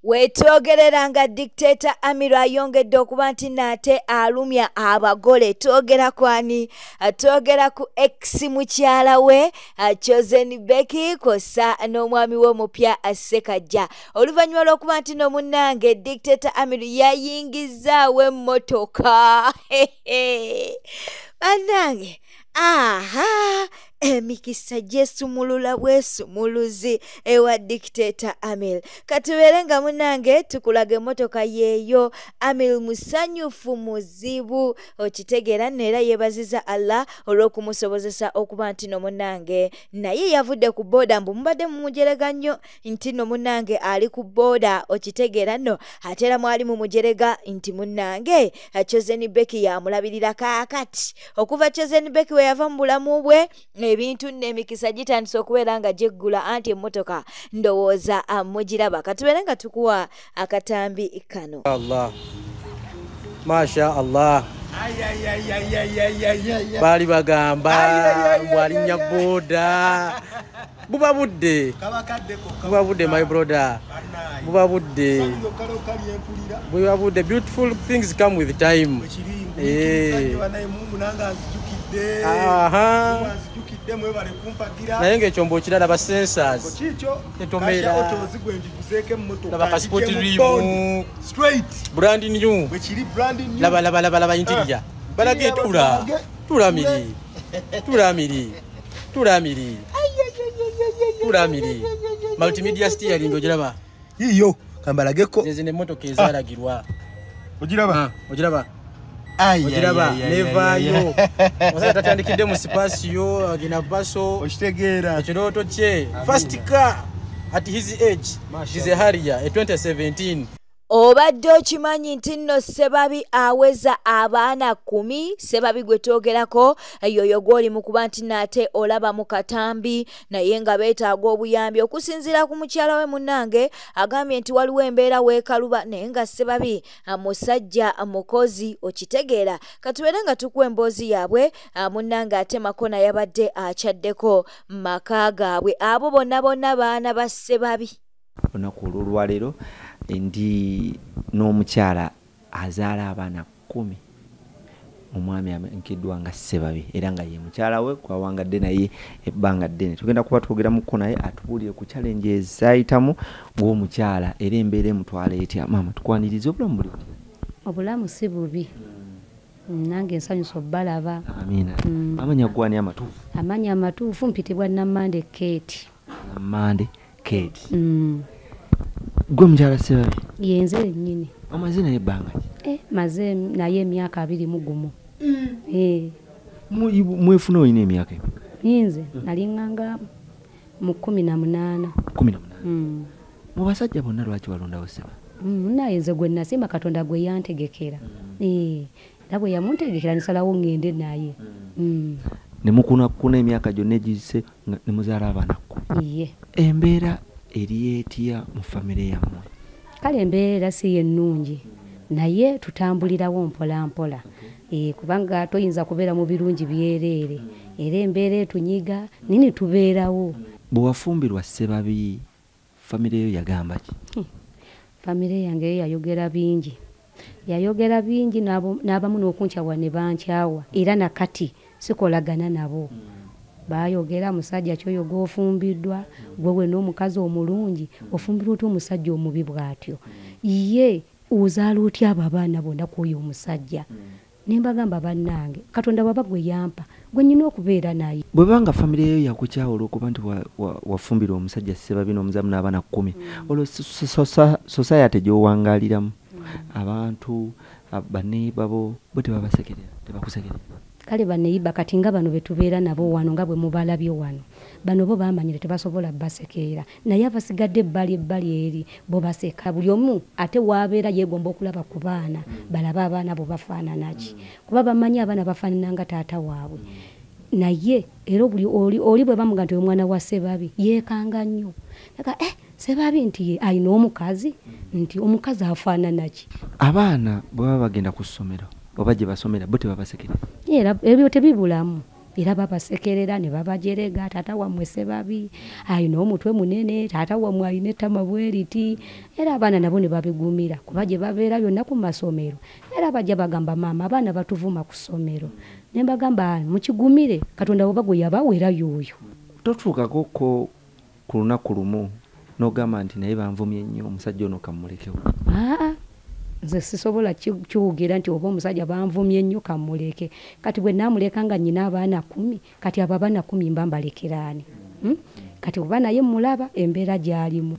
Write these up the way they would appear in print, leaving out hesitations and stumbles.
Wetwogerera nga Dictator Amir ayongedde okuba nti nate alumya abagole. Twogera kwani? Twogera ku ex mukyala we Chosen Becky kosa n'omwami we omupya Ssekajja. Oluvannyuma lw'okuba nti no munnange Dictator Amir yayingizaawo emmotoka. Bannange, aha! Emikisa gyesumulula bwesumuluzi ewa Dictator Amir. Katubeere nga munnange tukulaga emmotoka yeeyo. Amir musanyufu muzibu, okitegeera neera yeebaziza Allah olw'okumusobozesa okuba nti no munnange naye yavudde ku booda mbu mubadde mumujerega nnyo nti no munnange ali ku booda, okitegeera nno ate era mwali mumujerega nti munnange Chosen Becky yamulabirira kaakati. Okuva Chosen Becky we yava mu bulamu bwe ebintu n'emikisa gitandise okubeera nga gyeggula anti emmotoka ndowooza mugiraba. Katubeere nga tukuwa akatambi kano. Allah. Masha Allah. Bali bagamba bwalinnya boda. Buba budde my brother. Buba budde. Beautiful things come with time. Aha. Naye ng'ekyombo kirala ba sensors etomera bakasipotirimu brand new laba interior balage tulamiri multimedia steering ogiraba iyo kambalageko zezine motoka ezalagirwa ogiraba ogiraba nevayo wasa tatandikidde mu spasio agina baso okitegeera ekirooto kye first car at his age is a Harrier 2017. Obadde okimanyi nti nno Ssebabi aweza abaana 10. Ssebabi gwe twogerako yoyo gw'oli mu kuba nti nate olaba mu katambi naye nga beetaaga obuyambi okusinziira ku mukyala we munnange agambye nti waliwo embeera weekaluba naye nga Ssebabi musajja mukozi, okitegeera. Katubeere nga tukuwa emboozi yaabwe munnange ate Makona yabadde akyaddeko maka gaabwe. Abo bonna baana ba Ssebabi. Olunaku olwaleero ndi n'omukyala azaala abaana 10 omwami ankiddwa nga Ssebabi era nga ye mukyala we kwawangadde naye ebbanga ddene. Tugenda kuba twogeramuko naye atubuulire ku challenge ezayitamu ng'omukyala era embeera emutwala etya. Maama tukwaniriza obulamu buli obulamu si bubi nange nsanyusa obbalaba. Amina. Amanya gwani amatuufu? Amanya amatuufu mpitibwa Namande Kate. Namande Kate. Gwe mukyala Ssebabi? Yenze nnyini. Amazina y'ebbanga ki? Maze naye emyaka 21. Mwefuna olina emyaka ebyo? Nze nalinganga mu 18. 18. Mu basajja bonna lwaki walondawo Ssebabi? Naye nze gwe nasimba Katonda gwe yantegekera. Era bwe yamuntegekera nsalawo ngende naye. Ne mukuna emyaka gyonna egiyise ne muzaala abaana 10. Iye. Embeera eri etya mu famire yammwe? Kale embeera si ennungi naye tutambulirawo mpola mpola. Kubanga toyinza kubeera mu birungi byereere era embeera etunyiga nini tubeerawo. Bwe wafumbirwa Ssebabi famire yo yagamba ki? Famire yange yayogera bingi n'abamu n'okunkyawa ne bankyawa era nakati sikolagana nabo. Bayogera musajja kyoyo gw'ofumbiddwa gwewe n'omukazi omulungi ofumbirwa otya omusajja omubi bw'atyo. Ye ozaala otya abo abaana bonna kw'oyo omusajja? Nembagamba bannange Katonda waba gwe yampa gwe nnyina okubeera naye. Bwe banga famire yo yakukyawa olw'okuba nti wafumbirwa omusajja Ssebabi n'omuzaamu n'abaana 10 olwo society gy'owangaaliramu abantu baneyiba bo tebabasekerera tebakusekerera? Kale baneyiba kati nga bano betubeera nabo wano nga bwe mubalabye wano bano bo bamanyire tebasobola basekeera naye abasigadde ebbali eri bo baseka buli omu ate wabeera yeegomba okulaba ku baana balaba abaana bo bafaanana ki kuba bamanyi abaana bafaanana nga taata waabwe naye era oli bwe bamuga nti omwana wa Ssebabi yeekanga nnyo Ssebabi nti ayina omukazi nti omukazi afaanana ki? Abaana bwe baba bagenda ku ssomero oba gye basomera bo tebabasekerera? Era ebyo tebibulamu era babasekerera ne babajerega taata wamwe Ssebabi ayina omutwe munene taata wamwe ayina ettama bweriti era abaana nabo ne babigumira kuba gye babeera byonna ku masomero era bajja bagamba maama abaana batuvuma ku ssomero ne mbagamba mukigumire Katonda bwe bagwe yabawera yoyo. Totuukako ku lunaku lumu n'ogamba nti naye banvumye nnyo omusajja ono kamulekewo? Nze sisobola kiwugira nti oba omusajja banvumye nnyo kamuleke kati bwe naamuleka nga nnyina abaana 10 kati abo abaana 10 mba mbalekeraani kati oba naye mulaba embeera gy'alimu.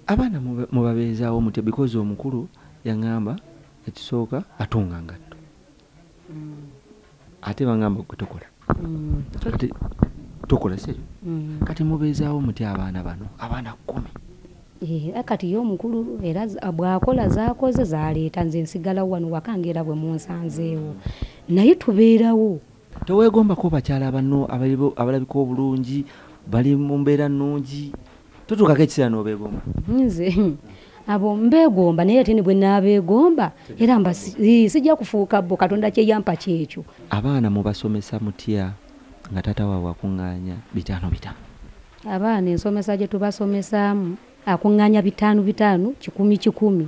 Abaana mubabeezaawo mutya because omukulu yaŋŋamba ekisooka atunga ngatto ate baŋŋamba gwe tokola kati tokola seyo kati mubeezaawo mutya abaana bano abaana 10? Kati yo omukulu era bw'akola zaakoze zaaleeta nze nsigalawo wano waka era bwe munsanzeewo naye tubeerawo. Teweegombako bakyala bano abalabika obulungi bali mu mbeera nnungi totuukako ekiseera n'obeegomba? Nze abo mbeegomba naye ate ne bwe naabeegomba era mba sijja kufuuka bo Katonda kye yampa kyekyo. Abaana mubasomesa mutya nga taata waabwe akuŋŋaanya 5 abaana ensomesa gye tubasomesaamu akuŋŋaanya 5 10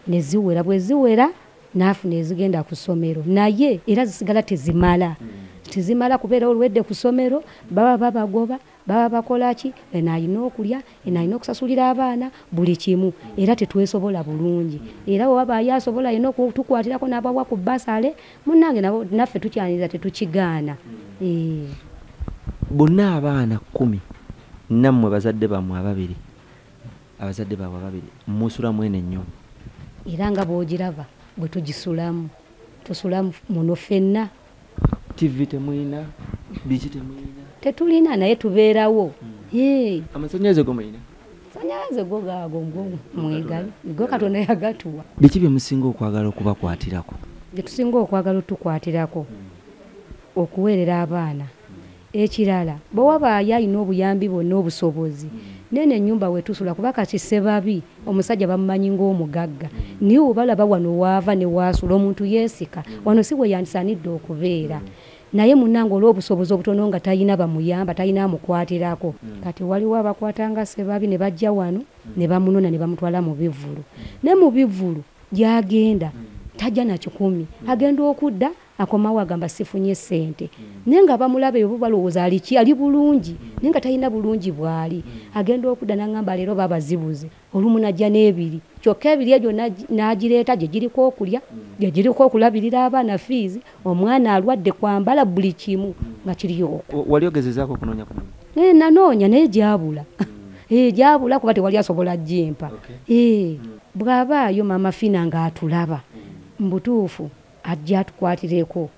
ne ziwera bwe ziwera naafuna ezigenda ku ssomero naye era zisigala tezimala kubeera olwedde ku ssomero baba babagoba baba bakolaki enayina okulya enayina okusasulira abaana buli kimu era tetwesobola bulungi era waba yasobola yina okutukwatirako n'abawa ku basale munnange naffe tukyaniriza tetukigaana. Bonna abaana 10 nammwe bazadde bammwe abazadde baabwe 2 musula mwene nnyo era nga bw'ogiraba bwe tugisulamu tusulamu muno ffenna. TV temuyina biki temuyina? Tetulina naye tubeerawo. Amasannyalaze go muyina? Sannyalaze go gaago mwegayo go Katonda yagatuwa. Biki bye musinga okwagala okubakwatirako? Bye tusinga okwagala otukwatirako okuweerera abaana. Ekirala bwe wabaayo alina obuyambi bwonna obusobozi nene ennyumba wetusula kuba kati Ssebabi omusajja bamumanyi ng'omugagga niye obalaba wano waava ne waasula omuntu yeesika wano si we yandisaanidde okubeera naye munnange olw'obusobozi obutono nga talina bamuyamba talina amukwatirako kati waliwo abakwata nga Ssebabi ne bajja wano ne bamunona ne bamutwala mu bivvulu ne mu bivvulu gy'agenda tajja na 10 agenda okudda akomawo agamba sifunye ssente naye nga bamulaba eyo balowooza ali bulungi naye nga talina bulungi bwali agenda okudda n'aŋŋamba leero babazibuze olumu najja n'ebiri kyokka ebiri egyo n'agireeta gye giriko okulya gye giriko okulabirira abaana fiizi omwana alwadde kwambala buli kimu nga kiri okwo. Wali ogezezaako okunoonya ku nanoonya naye gyabula gyabula kuba tewali asobola jjimpa. Bw'abaayo maama Fina ng'atulaba mbutuufu ajja atukwatireko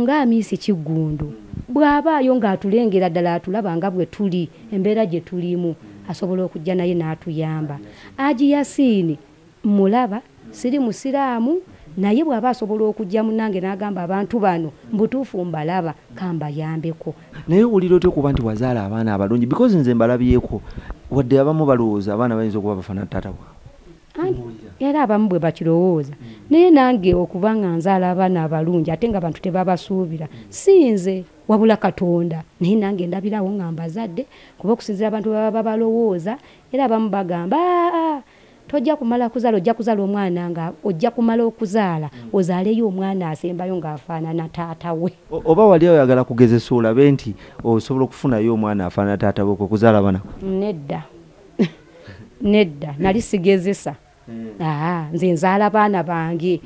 nga Amiisi Kiggundu bw'abaayo ng'atulengera ddala atulaba nga bwe tuli embeera gye tulimu asobola okujja naye n'atuyamba. Aji Yasiini mulaba siri musiraamu naye bw'aba asobola okujja munnange n'agamba abantu bano mbutuufu mbalaba kambayambeko. Naye owulira otya okuba nti wazaala abaana abalungi because nze mbalabyeko wadde abamu balowooza abaana bayinza okuba bafaanana taata waabwe era abamu bwe bakirowooza naye nange okuba nga nzaala abaana abalungi ate nga abantu tebabasuubira si nze wabula Katonda naye nange ndabirawo nga mbazadde kuba okusinzira abantu baba babalowooza era abamu bagamba tojja kumala kuzaala ojja kuzaala omwana nga ojja kumala okuzaala ozaaleyo omwana asembayo ng'afaanana taata we. Oba wali oyagala kugezesa olabe nti osobola okufunayo omwana afaanana taata we okuzaala bana? Nedda nali sigezesa. Nze nzaala baana bange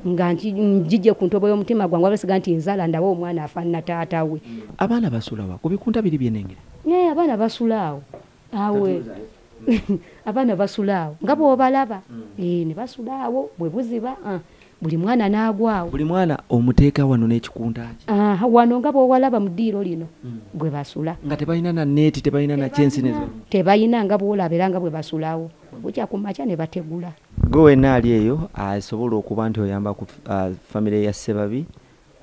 nga njije ku ntobo y'omutima gwange wabasiga nti nzaala ndaba omwana afaanana taata we. Abaana basula wa ku bikunta biri byenengera? Abaana basulaawo awe abaana basulaawo nga bw'obalaba ne basulaawo bwe buziba buli mwana n'agwawo. Buli mwana omuteeka wano n'ekikunta kye? Wano nga bw'owalaba mu ddiiro lino bwe basula nga tebalina na neeti tebalina na kyensi tebalina nga bw'olabera nga bwe basulawo bukya ku makya ne bategula. Gwe wenna ali eyo asobola okuba nti oyamba ku famire ya Ssebabi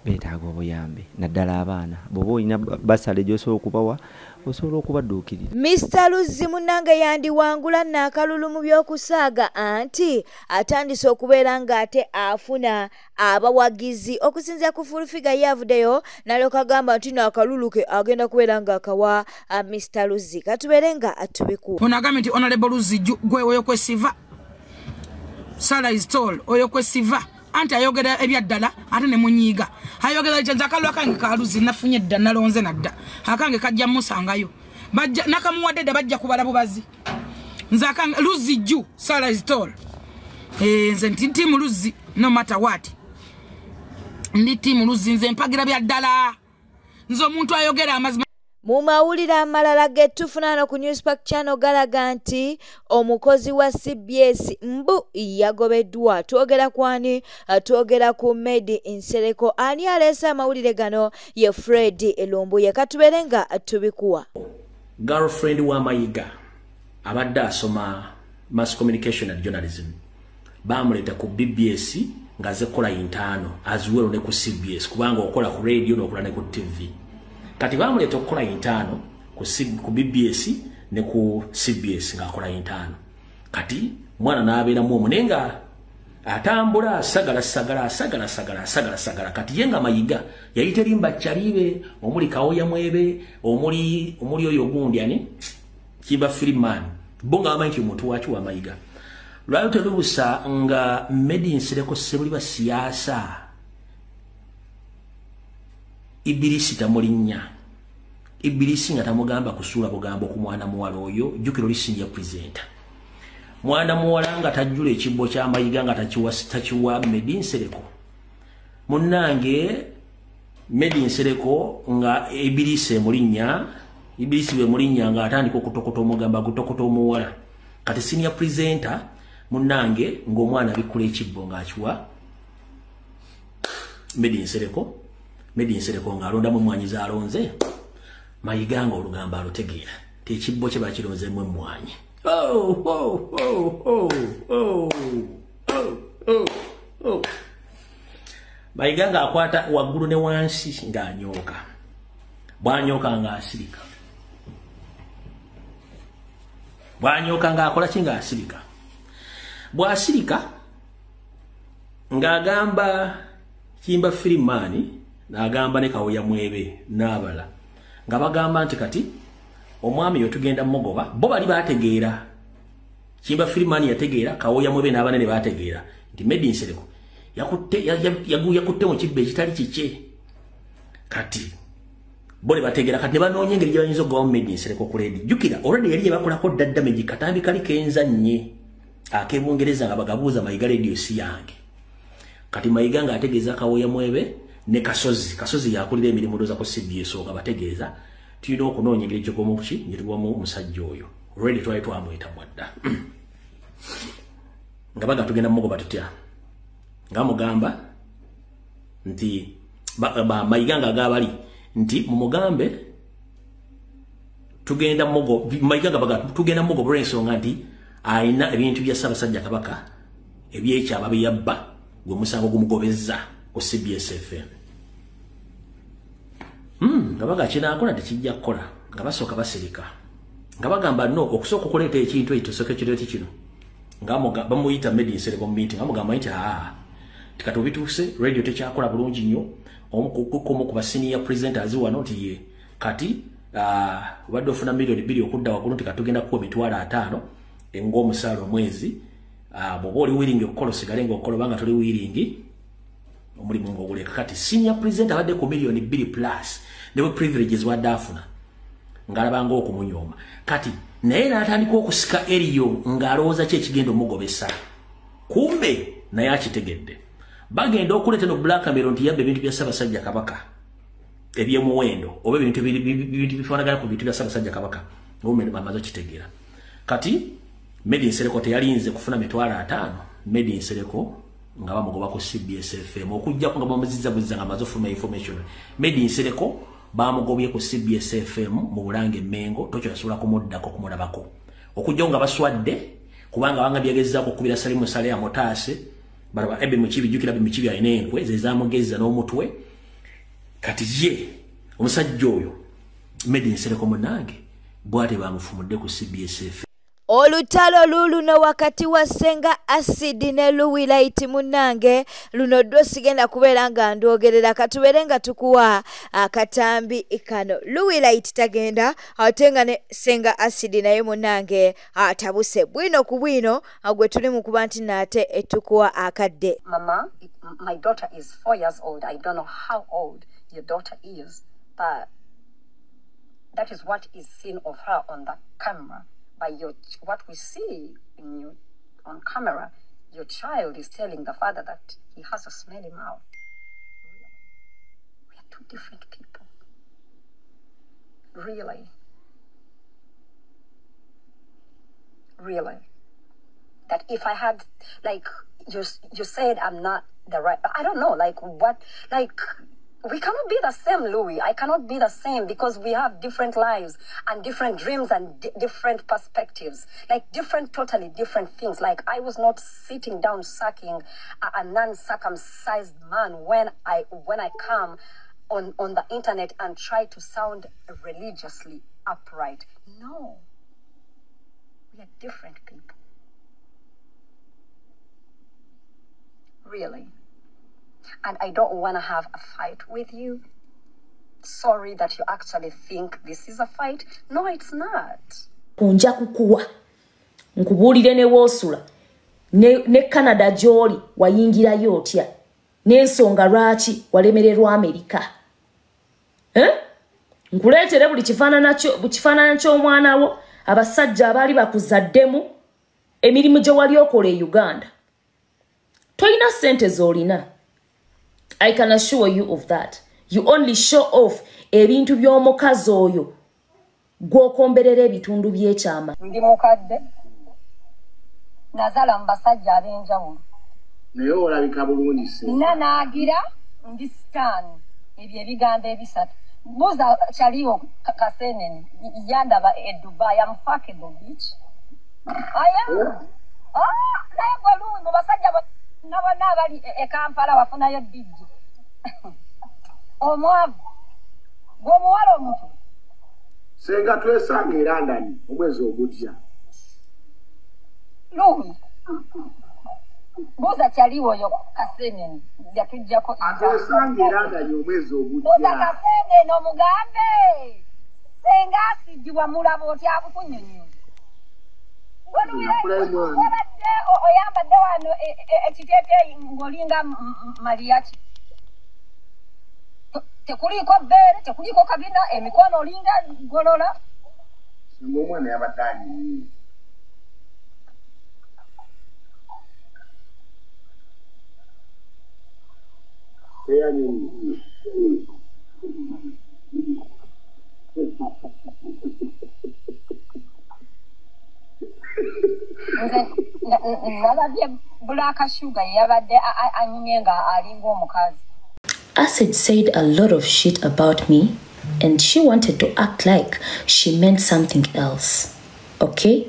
beetaaga obuyambi naddala abaana bw'oba olina basale gy'osobola okubawa osobola okubadduukirira. Mr. Luzzi munnange yandiwangula n'akalulu mu by'okusaaga anti atandise okubeera ng'ate afuna abawagizi okusinziira ku fulufiga ye avuddeyo n'alyoka agamba nti n'akalulu ke agenda kubeera ng'akawa Mr. Luzzi. Katubeere nga tubikuwa. Ono agambye nti Honorable Luzzi gwe oyo kwesiva Sarah is told oyo kwesiva anti ayogera ebyaddala ate ne munyiiga ayogera kyanza akalulu akange ka Luzzi nafunye dda nalonze nadda akange kajja musangayo bajja nakamuwadde dda bajja kubala bubazi nze akange Luzzi ju Sarah is told nze nti timu Luzzi no matter what ndi timu Luzzi nze mpagira byaddala nze omuntu ayogera amazima. Mu mawulire amalala ge tufuna no ku Newspark Channel galaga nti omukozi wa CBS mbu yagobeddwa. Twogera kwani? Twogera ku Medi Nsereko. Ani aleese amawulire gano ye Fred Elombuye. Katubeere nga tubikuwa. Girlfriend wa Mayiga abadde asoma mass communication and journalism bamuleta ku BBS nga zekola intano azuwero ne ku CBS kubanga okola ku radio n'okola ne ku TV. Kati bamuleta okukola intano ku BBS ne ku CBS nga akola intano. Kati mwana n'abeera mu omunenga atambula sagala kati yenga Mayiga yayite limba Chalibe omuli Kawoya Mwebe omuli oyo gundi ani Kiba Freeman bonga amanyi omuntu wacu wa Mayiga lwayo terubusa nga Medi Nsereko sebuli ba siasa Ibilisi tamulinya Ibilisi nga tamugamba kusula bugambo ku mwana muwala oyo jukiro lisinja presenter mwana muwala nga tajjula ekibbo kya Mayiga nga takiwa Medi Nsereko munnange Medi Nsereko nga Ibilisi emulinya Ibilisi bwe mulinya nga atandika okutokota omugamba gutokota omuwala kati senior presenter munnange ng'omwana bikula ekibbo ng'akiwa Medi Nsereko nga alondamu omwanyizi alonze Mayiga nga olugamba alutegeera tekibbo kye bakirozemu emmwanyi. Mayiga nga akwata waggulu ne wansi ng'anyooka bw'anyooka ng'asirika bw'anyooka ng'akola ki ng'asirika bw'asirika ng'agamba Kimba Freeman n'agamba ne Kawoya Mwebe n'abala nga bagamba nti kati omwami yo tugenda mugoba bo bali bategeera Kimba Freeman yategeera Kawoya Mwebe n'abanene bategeera nti Medi Nsereko yakutte mu kibbe ekitali kike kati bole bategeera kati ne banoonya engeri gye bayinza okugawamu Medi Nsereko ku leedi jjukira olwedde yali yebakolako daddamage katambi kali kenza nnye ak'Ebungereza nga bagabuuza Mayiga radio si yange kati Mayiga nga ategeeza Kawoya Mwebe ne Kasozi yakulira emirimu doza ku CBS nga bategeeza tulina okunoonya engeri gy'okumu kuki nyetuwamu omusajja oyo olwedde twali twamweta mwadda nga baga tugenda mugoba tutya nga mugamba nti Mayiga nga agabali nti mumugambe tugenda mugo Mayiga nga baga tugenda mugo bw'ensonga nti ayina ebintu bya Ssaabasajja Kabaka ebyekyaba byabba gwe musango gumugobezza ku CBS FM nga baga kinaakola tekijja kukola nga basooka basirika nga bagamba no okusooka okuleeta ekintu ekyo tusooke kireete kino nga bamuyita Medi Nsereko mu meeting nga mugamba nti tikati obituuse radio tekyakola bulungi nnyo omu ku basenior presenters wano nti ye kati obadde ofuna million 2 okudda waggulu nti katugenda kuwa $5,000 ng'omusaala omwezi bw'oba oli wiringi okukola osigale ng'okola obanga toli wiringi omulimu ng'oguleka kati senior presenter abadde ku million 2 plus ne bwe privileges wadde afuna ng'alabanga okumunyooma kati naye n'atandika okusika eriyo ng'alowooza ki ekigenda omugobesa kumbe naye akitegedde bagenda okuleeta no Blackmail nti yabba ebintu bya Ssaabasajja Kabaka ebyemuwendo oba ebintu bifaanagana ku bintu bya Ssaabasajja Kabaka ng'omene bamaze okitegeera kati Medi Nsereko teyalinze kufuna $5,000 Medi Nsereko nga bamugoba ku CBS FM okujja nga bamuzizza nga amaze ofuna information Medi Nsereko bamugobye ku CBS FM mu Bulange Mengo tokyasobola kumuddako kumulabako okujja nga baswadde kubanga banga byagezzaako okubira Salimu Sale ya Motaase baraba ebe mukibi jukira bimikibi ayina enkwe ze zamugezza n'omutwe kati ye omusajja oyo Medi Nsereko munange bwate bamufumudde ku CBSF. Olutalo luluno wakati wa Senga Acid ne Luwilight munange luno ddo sigenda kubeera nga ndogerera katubeere nga tukuwa akatambi kano. Luwilight tagenda ate nga ne Senga Acid naye munange atabuse bwino ku bwino gwe tuli mu kuba nti naate etukuwa akadde. Mama, my daughter is 4 years old. I don't know how old your daughter is, but that is what is seen of her on the camera. By what we see on camera, your child is telling the father that he has a smelly mouth. We are two different people. Really. Really. That if I had, like, you said I'm not the right, I don't know, like, what, like, we cannot be the same, Louis. I cannot be the same because we have different lives and different dreams and different perspectives. Like totally different things. Like I was not sitting down sucking a non-circumcised man when I come on the internet and try to sound religiously upright. No. We are different people. Really. And I don't want to have a fight with you. Sorry that you actually think this is a fight. No, it's not. Unja kukuwa. Nkubulire ne wosula. Ne Canada joli wayingira yotya. N'ensonga lwaki walemererwa Amerika. Nkuleetere buli kifaanana ky'omwana wo abasajja abaali bakuzaddemu emirimu gye wali okola e Uganda. Toyina ssente z'olina. I can assure you of that. You only show off ebintu by'omukazi oyo gw'okomberera ebitundu by'ekyama. Ndi mukadde nazala mbasajja ab'enjawulo. Naye olabika bulungi se. Naagira ndi stan ebyo ebigambo ebisatu. Buza kyaliwo kasenene yandaba e Dubai. I'm fuckable bitch. I am. Naye gwe luwi mu basajja nabona abali e Kampala bafunayo dijji. Omwavu gwomuwala omutu Senga twesanga e London omwezi ogujja. Luwi buza kyaliwo oyo kasenene yatujjako twesanga e London omwezi ogujja. buza kasenene omugambe Senga Acid wamulaba otya abukunyonyo. Oyambadde wano ekiteeteeyi ng'olinga Mariachi. Tekuliiko bbeere, tekuliiko kabina, emikono olinga golola. Singa omwana yabadde anyinyi. Eyanyinyi. Nalabye Black Sugar yabadde anyumye nga alinga omukazi. Acid said a lot of shit about me and she wanted to act like she meant something else. Okay?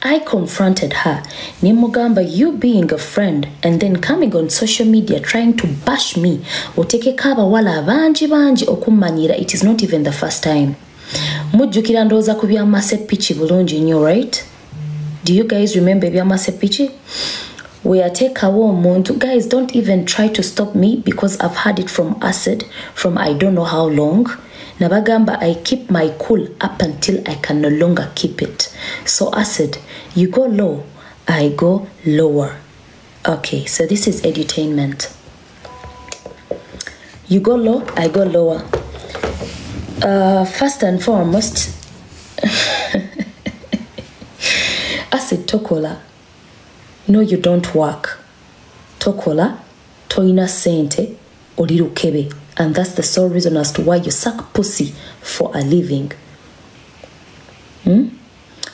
I confronted her. Nimugamba, you being a friend and then coming on social media trying to bash me. Oteke wala banji okumanyira. It is not even the first time. Mujjukira ndowooza ku bya Masepichi bulungi nnyo, right? Do you guys remember bya Masepichi? Weatekawo omuntu. Guys, don't even try to stop me because I've had it from Acid from I don't know how long. Nabagamba, I keep my cool up until I can no longer keep it. So Acid, you go low, I go lower. Okay, so this is edutainment. You go low, I go lower. First and foremost, Acid Tokola. No, you don't work. Tokola, toina sente, oliru kebe. And that's the sole reason as to why you suck pussy for a living.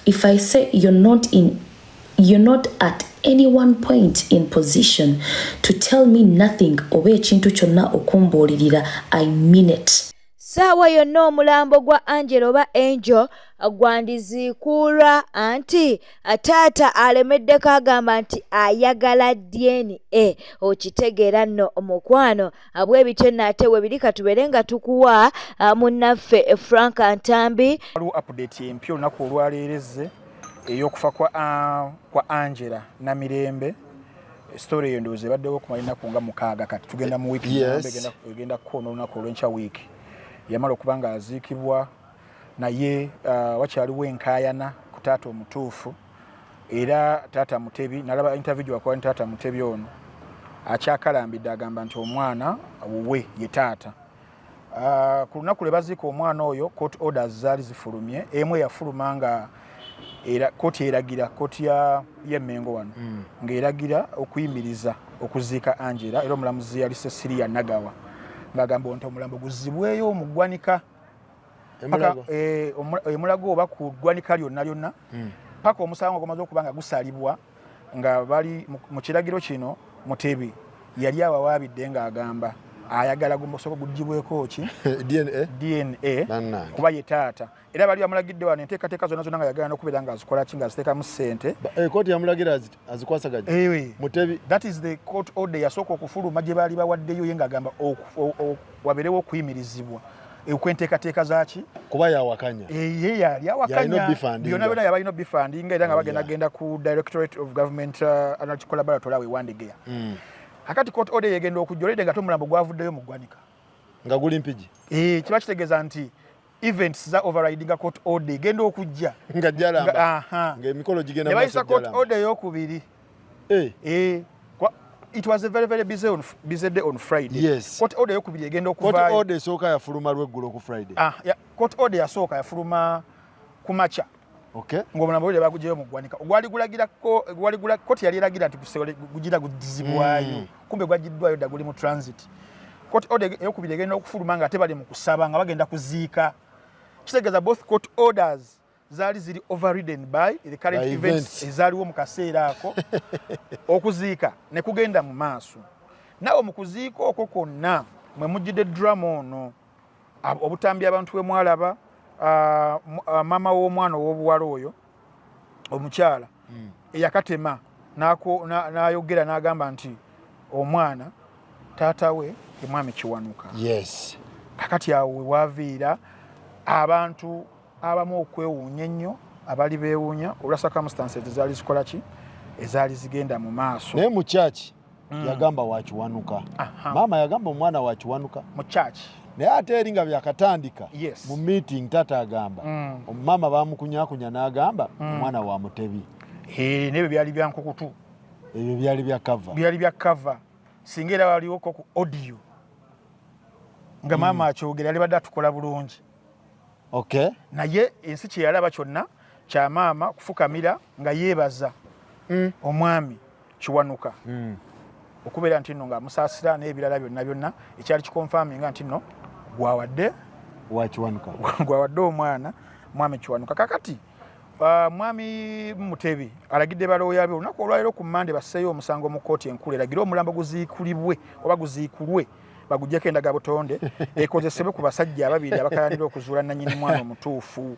If I say you're not at any one point in position to tell me nothing, obe chintu chonna okumbolirira, I mean it. saawa yonna omulambo gwa Angela oba Angel gwandiziikulwa anti taata alemeddeko agamba nti ayagala DNA. Okitegeera nno omukwano bwebityo nate webiri katubeere nga tukuwa munnaffe Frank Ntambi. Waliwo update empya olunaku olwaleereze ey'okufa kwa Angela Namirembe. Story eyo ndowooza ebaddewo okumala ennaku nga 6 kati tugenda mu wiiki egenda kukoona olunaku olw'enkya wiiki. Yamala okuba nga aziikibwa naye wakyaliwo enkaayana ku taata omutuufu era taata Mutebi nalaba interview gyakuba taata Mutebi ono akyakalambidde agamba nti omwana wuwe ye taata. Ku lunaku lwe baziika omwana oyo court orders zaali zifulumye, emu yafuluma nga era koti eragira koti ya Mengo wano ng'eragira okuyimiriza okuziika Angela era omulamuzi yali Cecilia Nagawa ng'agamba nti omulambo guzibweyo mu ggwanika emulago oba ku ggwanika lyonna paka omusango gumaze okuba nga gusalibwa nga bali mu kiragiro kino Mutebi yali awawaabidde ng'agamba ayagala gumusoko gujibweko ki DNA kuba ye taata era bali bamulagidde wano enteekateeka zonna nga yagala n'okubeera nga azikola ki nga aziteekamu ssente. Kooti yamulagira azikwasaganya Mutebi. That is the court order yasooka okufuluma gye baali bawaddeyo ye ng'agamba wabeerewo okuyimirizibwa okwenteekateeka zaki kuba yawakanya ye yali awakanya byonna byonna yabalina bifandinga era nga bagendagenda ku Directorate of Government Analytical Laboratory we Wandegeya. Akati court order yegenda okujjolede nga tomulambo gwavuddeyo mu ggwanika nga guli mpigi kiba kitegeeza nti events za overriding court order genda okujja nga jalamba ng'emikolo gigenda ne bayisa court order ey'okubiri. It was a very, very busy day on Friday. Yes. Court order ey'okubiri egenda okuvaayo. Court order esooka yafuluma lweggulo ku Friday. Court order yasooka yafuluma ku makya. Okay. Ng'omulambo gwe baguggyeyo mu ggwanika. Gwali koti yali eragira nti gugira guddizibwayo. Kumbe gwagiddwayo dda guli mu transit. Court order ey'okubiri egenda okufuluma nga tebali mu kusaba nga bagenda kuziika. Kitegeeza both court orders zaali ziri overridden by the current events ezaaliwo mu kaseera ako okuziika ne kugenda mu maaso. Nawe mu kuziika okwo kwonna mwe mujjidde drama ono obutambi abantu bwe mwalaba mama w'omwana ow'obuwala oyo omukyala eyakatema n'ayogera n'agamba nti omwana taata we ye mwami Kiwanuka. Yes. Kakati awo we waaviira abantu abamu okwewuunya ennyo abali beewuunya olwa circumstances ezaali zikola ki ezaali zigenda mu maaso. Naye mu church yagamba wa Kiwanuka. Maama yagamba omwana wa Kiwanuka mu church. Naye ate eri nga byakatandika mu meeting tata agamba omumama bamukunyakunya n'agamba omwana wa Mutebi. Nebyo byali bya nkukutu. Ebyo byali bya cover. Byali bya cover. Singa era waliwo ku audio nga maama akyogera ali badde atukola bulungi. Okay. Naye ensi kye yalaba kyonna kya maama kufukamira nga yeebaza omwami Kiwanuka okubeera nti nno nga amusaasira n'ebirala byonna ekyali kikonfaminga nti nno gwawadde wa Kiwanuka gwawadde omwana mwami Kiwanuka. Kakati mwami Mutebi alagidde balooya be olunaku olwaleero ku Mande basseeyo omusango mu kkooti enkulu eragira omulambo guziikulibwe oba guziikulwe bagujjako endaga butonde ekozesebwe ku basajja ababiri abakayanira okuzuula nannyini mwana omutuufu.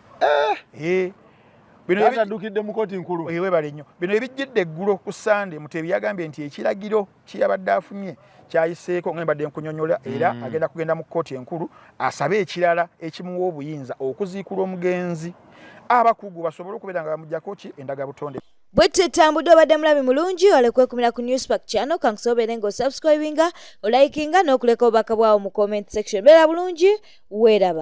Bino atadukidde mu kkooti nkulu. Webale nnyo. Bino ebijjidde eggulo ku Sande Mutebi yagambye nti ekiragiro kyeyabadde afunye kyayiseeko nga mbadde nkunyonyola era agenda kugenda mu kkooti enkulu asabe ekirala ekimuwa obuyinza okuziikula omugenzi abakugu basobole okubeera nga bamuggyako ki endaga butonde. Bwete tambudde obadde mulabi mulungi olekwekumira ku Newspark channel kankusobere ngo subscribinga, olikinga n'okuleka obubaka bwawo mu comment section. Beera bulungi, weeraba.